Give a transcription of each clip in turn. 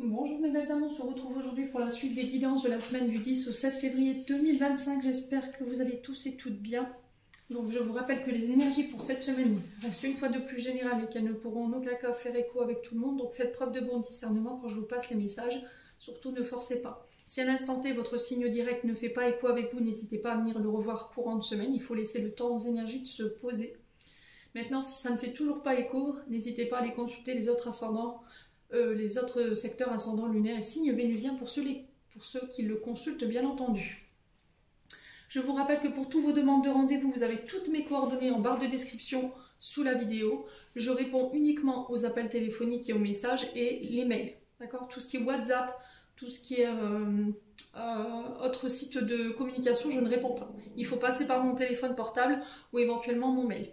Bonjour mes belles âmes, on se retrouve aujourd'hui pour la suite des guidances de la semaine du 10 au 16 février 2025. J'espère que vous allez tous et toutes bien. Donc je vous rappelle que les énergies pour cette semaine restent une fois de plus générales et qu'elles ne pourront en aucun cas faire écho avec tout le monde. Donc faites preuve de bon discernement quand je vous passe les messages. Surtout ne forcez pas. Si à l'instant T votre signe direct ne fait pas écho avec vous, n'hésitez pas à venir le revoir courant de semaine. Il faut laisser le temps aux énergies de se poser. Maintenant, si ça ne fait toujours pas écho, n'hésitez pas à aller consulter les autres ascendants. Les autres secteurs ascendants lunaires et signes vénusiens pour ceux qui le consultent bien entendu. Je vous rappelle que pour toutes vos demandes de rendez-vous, vous avez toutes mes coordonnées en barre de description sous la vidéo. Je réponds uniquement aux appels téléphoniques et aux messages et les mails. D'accord ? Tout ce qui est WhatsApp, tout ce qui est autre site de communication, je ne réponds pas. Il faut passer par mon téléphone portable ou éventuellement mon mail.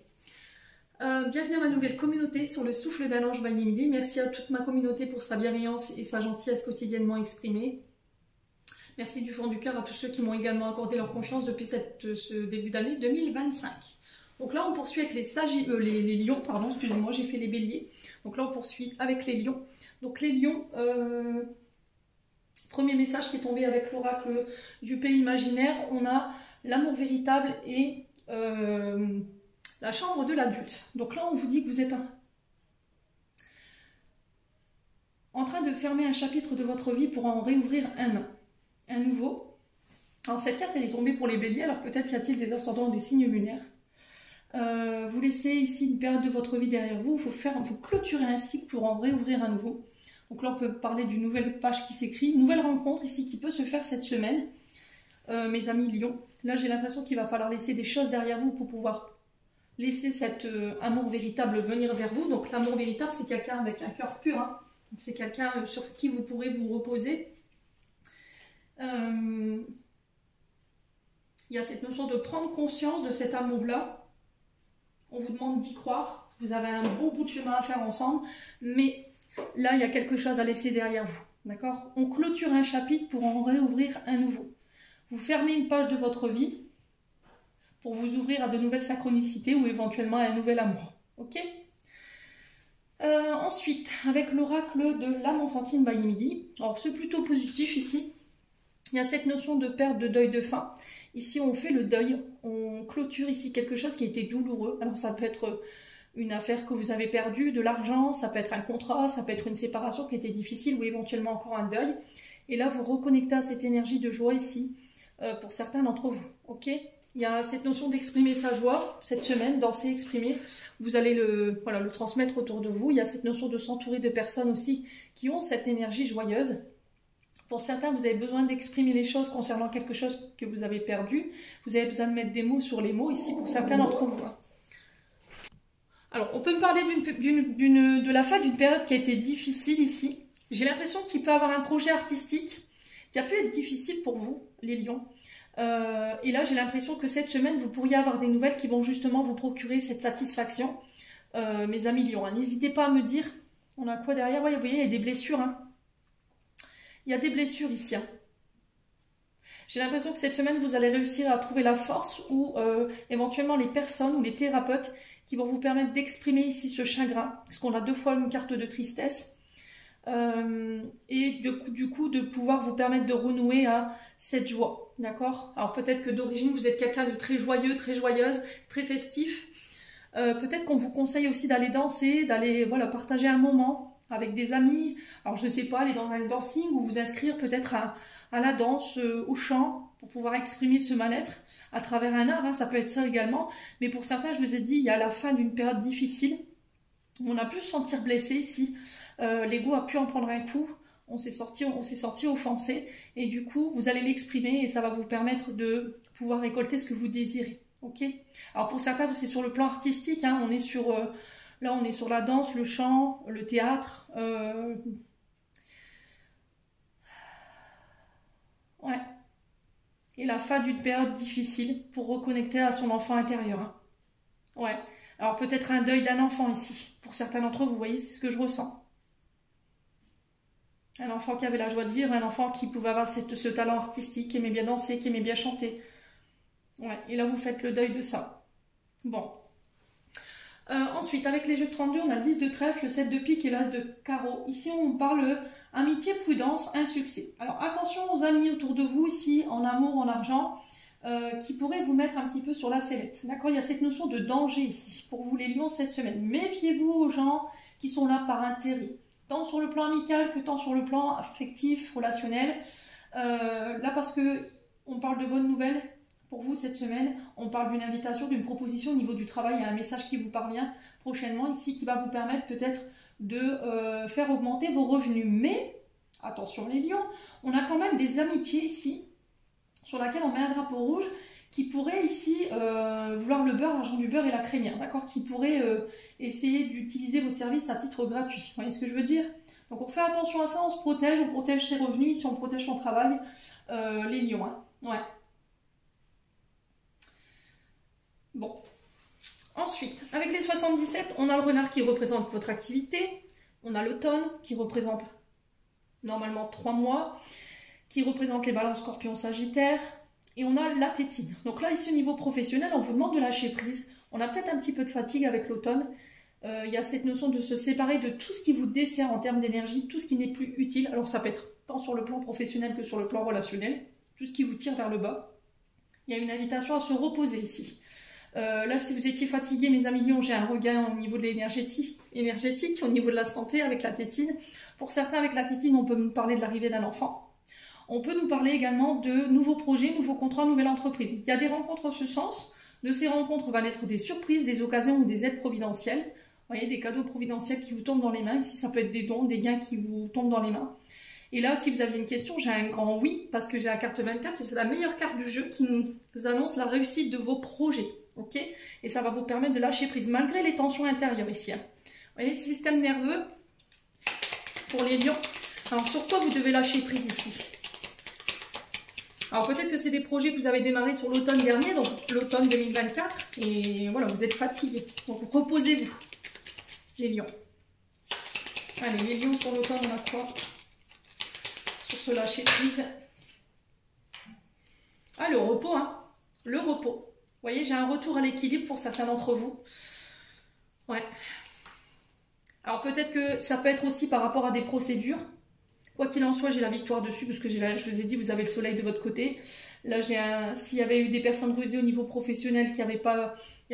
Bienvenue à ma nouvelle communauté sur le souffle d'un ange by Emily. Merci à toute ma communauté pour sa bienveillance et sa gentillesse quotidiennement exprimée. Merci du fond du cœur à tous ceux qui m'ont également accordé leur confiance depuis ce début d'année 2025. Donc là on poursuit avec les lions, pardon, excusez-moi, j'ai fait les béliers. Donc là on poursuit avec les lions. Donc les lions, premier message qui est tombé avec l'oracle du pays imaginaire, on a l'amour véritable et la chambre de l'adulte. Donc là, on vous dit que vous êtes en train de fermer un chapitre de votre vie pour en réouvrir un nouveau. Alors cette carte, elle est tombée pour les béliers, alors peut-être y a-t-il des ascendants ou des signes lunaires. Vous laissez ici une période de votre vie derrière vous, vous clôturez un cycle pour en réouvrir un nouveau. Donc là, on peut parler d'une nouvelle page qui s'écrit, une nouvelle rencontre ici qui peut se faire cette semaine. Mes amis lions, là j'ai l'impression qu'il va falloir laisser des choses derrière vous pour pouvoir laissez cet amour véritable venir vers vous. Donc l'amour véritable, c'est quelqu'un avec un cœur pur. Hein. C'est quelqu'un sur qui vous pourrez vous reposer. Il y a cette notion de prendre conscience de cet amour-là. On vous demande d'y croire. Vous avez un bon bout de chemin à faire ensemble. Mais là, il y a quelque chose à laisser derrière vous. D'accord ? On clôture un chapitre pour en réouvrir un nouveau. Vous fermez une page de votre vie pour vous ouvrir à de nouvelles synchronicités ou éventuellement à un nouvel amour. Ok ? Ensuite, avec l'oracle de l'âme enfantine by Emily, alors c'est plutôt positif ici. Il y a cette notion de perte, de deuil, de fin. Ici, on fait le deuil, on clôture ici quelque chose qui a été douloureux. Alors ça peut être une affaire que vous avez perdue, de l'argent, ça peut être un contrat, ça peut être une séparation qui était difficile ou éventuellement encore un deuil. Et là, vous reconnectez à cette énergie de joie ici, pour certains d'entre vous. Ok ? Il y a cette notion d'exprimer sa joie cette semaine, danser, exprimer. Vous allez le transmettre autour de vous. Il y a cette notion de s'entourer de personnes aussi qui ont cette énergie joyeuse. Pour certains, vous avez besoin d'exprimer les choses concernant quelque chose que vous avez perdu. Vous avez besoin de mettre des mots sur les mots ici pour certains d'entre vous. Alors, on peut me parler de la fin d'une période qui a été difficile ici. J'ai l'impression qu'il peut y avoir un projet artistique qui a pu être difficile pour vous, les lions. Et là, j'ai l'impression que cette semaine, vous pourriez avoir des nouvelles qui vont justement vous procurer cette satisfaction. Mes amis lions, hein. N'hésitez pas à me dire, on a quoi derrière? Ouais, vous voyez, il y a des blessures. Hein. Il y a des blessures ici. Hein. J'ai l'impression que cette semaine, vous allez réussir à trouver la force ou éventuellement les personnes ou les thérapeutes qui vont vous permettre d'exprimer ici ce chagrin. Parce qu'on a deux fois une carte de tristesse. Et du coup de pouvoir vous permettre de renouer à cette joie, d'accord? Alors peut-être que d'origine vous êtes quelqu'un de très joyeux, très joyeuse, très festif. Peut-être qu'on vous conseille aussi d'aller danser, d'aller partager un moment avec des amis. Alors je sais pas, aller dans un dancing ou vous inscrire peut-être à la danse, au chant, pour pouvoir exprimer ce mal-être à travers un art, hein, ça peut être ça également. Mais pour certains, je vous ai dit, il y a la fin d'une période difficile. On a pu se sentir blessé ici. L'ego a pu en prendre un coup, on s'est sorti offensé et du coup vous allez l'exprimer et ça va vous permettre de pouvoir récolter ce que vous désirez. Ok ? Alors pour certains c'est sur le plan artistique, hein, on est sur la danse, le chant, le théâtre. Ouais. Et la fin d'une période difficile pour reconnecter à son enfant intérieur. Hein. Ouais. Alors peut-être un deuil d'un enfant ici. Pour certains d'entre vous, vous voyez, c'est ce que je ressens. Un enfant qui avait la joie de vivre, un enfant qui pouvait avoir ce talent artistique, qui aimait bien danser, qui aimait bien chanter. Ouais, et là vous faites le deuil de ça. Bon. Ensuite, avec les jeux de 32, on a le 10 de trèfle, le 7 de pique et l'as de carreau. Ici, on parle amitié, prudence, insuccès. Alors, attention aux amis autour de vous, ici, en amour, en argent, qui pourraient vous mettre un petit peu sur la sellette. D'accord? Il y a cette notion de danger ici, pour vous les lions, cette semaine. Méfiez-vous aux gens qui sont là par intérêt, tant sur le plan amical que tant sur le plan affectif, relationnel. Là, parce que on parle de bonnes nouvelles, pour vous cette semaine, on parle d'une invitation, d'une proposition au niveau du travail, il y a un message qui vous parvient prochainement ici qui va vous permettre peut-être de faire augmenter vos revenus. Mais, attention les lions, on a quand même des amitiés ici sur laquelle on met un drapeau rouge qui pourraient ici vouloir le beurre, l'argent du beurre et la crémière, d'accord, qui pourraient essayer d'utiliser vos services à titre gratuit. Vous voyez ce que je veux dire? Donc on fait attention à ça, on protège ses revenus, ici on protège son travail, les lions. Hein. Ouais. Bon. Ensuite, avec les 77, on a le renard qui représente votre activité. On a l'automne qui représente normalement 3 mois, qui représente les balances scorpion sagittaire. Et on a la tétine. Donc là, ici au niveau professionnel, on vous demande de lâcher prise. On a peut-être un petit peu de fatigue avec l'automne. Il y a cette notion de se séparer de tout ce qui vous dessert en termes d'énergie, tout ce qui n'est plus utile. Alors ça peut être tant sur le plan professionnel que sur le plan relationnel. Tout ce qui vous tire vers le bas. Il y a une invitation à se reposer ici. Là, si vous étiez fatigué, mes amis lions, j'ai un regain au niveau de l'énergétique, au niveau de la santé avec la tétine. Pour certains, avec la tétine, on peut nous parler de l'arrivée d'un enfant. On peut nous parler également de nouveaux projets, nouveaux contrats, nouvelle entreprise. Il y a des rencontres en ce sens. De ces rencontres va naître des surprises, des occasions ou des aides providentielles. Vous voyez, des cadeaux providentiels qui vous tombent dans les mains. Ici, ça peut être des dons, des gains qui vous tombent dans les mains. Et là, si vous aviez une question, j'ai un grand oui, parce que j'ai la carte 24, et c'est la meilleure carte du jeu qui nous annonce la réussite de vos projets. Ok? Et ça va vous permettre de lâcher prise, malgré les tensions intérieures ici. Hein. Vous voyez, système nerveux, pour les lions. Alors, sur quoi vous devez lâcher prise ici? Alors, peut-être que c'est des projets que vous avez démarrés sur l'automne dernier, donc l'automne 2024, et voilà, vous êtes fatigués. Donc, reposez-vous, les lions. Allez, les lions sur l'automne, on a quoi? Sur ce lâcher prise. Ah, le repos, hein. Le repos. Vous voyez, j'ai un retour à l'équilibre pour certains d'entre vous. Ouais. Alors, peut-être que ça peut être aussi par rapport à des procédures. Quoi qu'il en soit, j'ai la victoire dessus, parce que je vous ai dit, vous avez le soleil de votre côté. Là, s'il y avait eu des personnes rusées au niveau professionnel, il y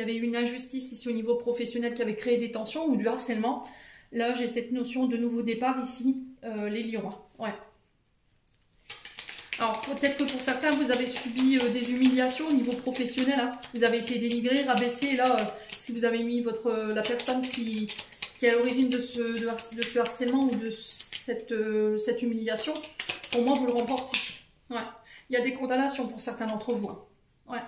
avait eu une injustice ici au niveau professionnel qui avait créé des tensions ou du harcèlement. Là, j'ai cette notion de nouveau départ ici, les lions. Ouais. Alors, peut-être que pour certains, vous avez subi des humiliations au niveau professionnel. Hein. Vous avez été dénigré, rabaissé. Et là, si vous avez mis la personne qui est à l'origine de ce harcèlement ou de cette humiliation, au moins vous le remportez. Ouais. Il y a des condamnations pour certains d'entre vous. Hein. Ouais.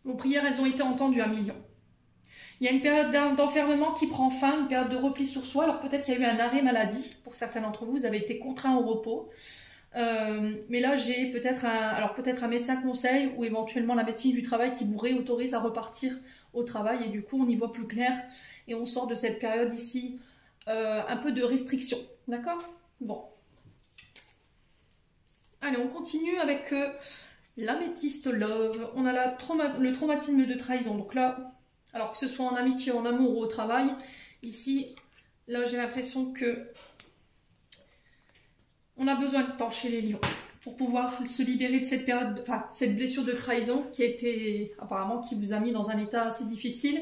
Vos prières, elles ont été entendues, 1 million. Il y a une période d'enfermement qui prend fin, une période de repli sur soi. Alors peut-être qu'il y a eu un arrêt maladie pour certains d'entre vous. Vous avez été contraints au repos. Mais là, j'ai peut-être un médecin conseil ou éventuellement la médecine du travail qui vous réautorise à repartir au travail. Et du coup, on y voit plus clair et on sort de cette période ici un peu de restriction. D'accord? Bon. Allez, on continue avec l'améthyste love. On a le traumatisme de trahison. Donc là, alors que ce soit en amitié, en amour ou au travail, ici, là, j'ai l'impression que on a besoin de temps chez les lions pour pouvoir se libérer de cette période, cette blessure de trahison qui a été, apparemment, qui vous a mis dans un état assez difficile.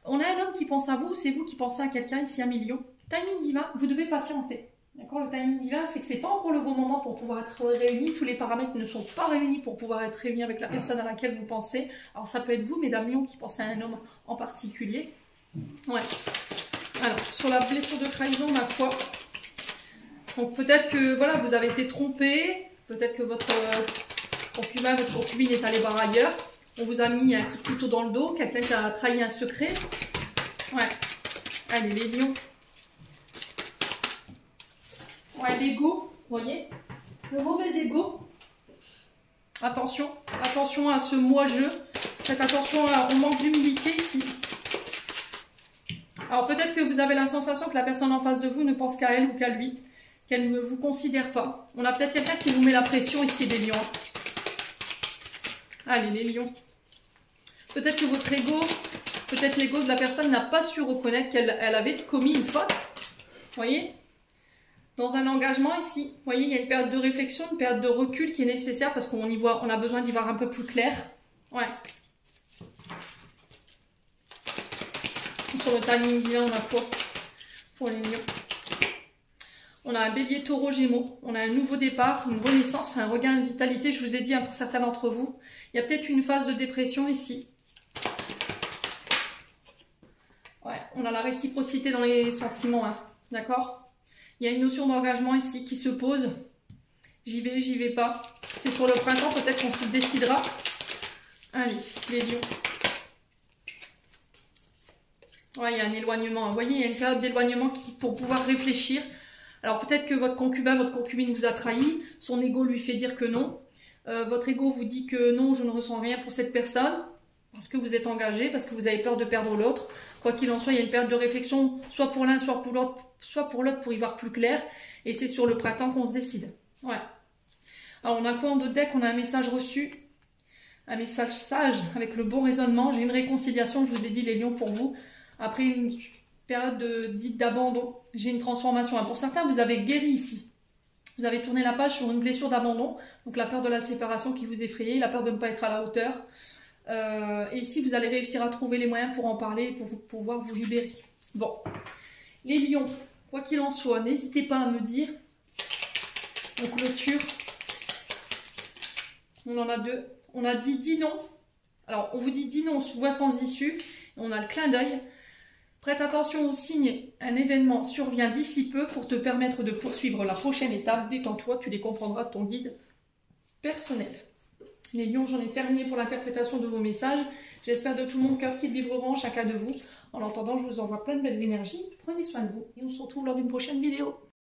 On a un homme qui pense à vous, c'est vous qui pensez à quelqu'un, ici 1 million. Timing divin, vous devez patienter. D'accord, le timing divin, c'est que c'est pas encore le bon moment pour pouvoir être réunis. Tous les paramètres ne sont pas réunis pour pouvoir être réunis avec la personne à laquelle vous pensez. Alors ça peut être vous, mesdames lions, qui pensez à un homme en particulier. Ouais. Alors, sur la blessure de trahison, on a quoi? Donc peut-être que voilà, vous avez été trompé, peut-être que votre concubin, votre concubine est allé voir ailleurs. On vous a mis un coup de couteau dans le dos, quelqu'un qui a trahi un secret. Ouais. Allez, les lions. Ouais, l'ego, vous voyez, le mauvais ego. Attention, attention à ce moi-je. Faites attention au manque d'humilité ici. Alors peut-être que vous avez la sensation que la personne en face de vous ne pense qu'à elle ou qu'à lui, qu'elle ne vous considère pas. On a peut-être quelqu'un qui vous met la pression ici, les lions. Allez, les lions. Peut-être que votre ego, peut-être l'ego de la personne n'a pas su reconnaître qu'elle avait commis une faute. Vous voyez? Dans un engagement ici, vous voyez, il y a une période de réflexion, une période de recul qui est nécessaire parce qu'on y voit, on a besoin d'y voir un peu plus clair. Ouais. Sur le timing divin, on a quoi pour les lions? On a un bélier, taureau, gémeaux. On a un nouveau départ, une renaissance, un regain de vitalité. Je vous ai dit, hein, pour certains d'entre vous, il y a peut-être une phase de dépression ici. Ouais, on a la réciprocité dans les sentiments, hein, d'accord? Il y a une notion d'engagement ici qui se pose. J'y vais pas. C'est sur le printemps, peut-être qu'on se décidera. Allez, les lions. Ouais, il y a un éloignement. Vous voyez, il y a une période d'éloignement pour pouvoir réfléchir. Alors peut-être que votre concubin, votre concubine vous a trahi. Son ego lui fait dire que non. Votre ego vous dit que non, je ne ressens rien pour cette personne. Parce que vous êtes engagé, parce que vous avez peur de perdre l'autre. Quoi qu'il en soit, il y a une période de réflexion, soit pour l'un, soit pour l'autre, pour y voir plus clair. Et c'est sur le printemps qu'on se décide. Ouais. Alors on a quoi en dos de deck? On a un message reçu. Un message sage, avec le bon raisonnement. J'ai une réconciliation, je vous ai dit les lions pour vous. Après une période dite d'abandon, j'ai une transformation. Pour certains, vous avez guéri ici. Vous avez tourné la page sur une blessure d'abandon. Donc la peur de la séparation qui vous effrayait, la peur de ne pas être à la hauteur. Et ici, vous allez réussir à trouver les moyens pour en parler, pour pouvoir vous libérer. Bon, les lions, quoi qu'il en soit, n'hésitez pas à me dire. On clôture. On en a deux. On a dit non. Alors, on vous dit non, on se voit sans issue. On a le clin d'œil. Prête attention aux signes. Un événement survient d'ici peu pour te permettre de poursuivre la prochaine étape. Détends-toi, tu les comprendras de ton guide personnel. Les lions, j'en ai terminé pour l'interprétation de vos messages. J'espère de tout mon cœur qu'ils vibreront chacun de vous. En attendant, je vous envoie plein de belles énergies. Prenez soin de vous et on se retrouve lors d'une prochaine vidéo.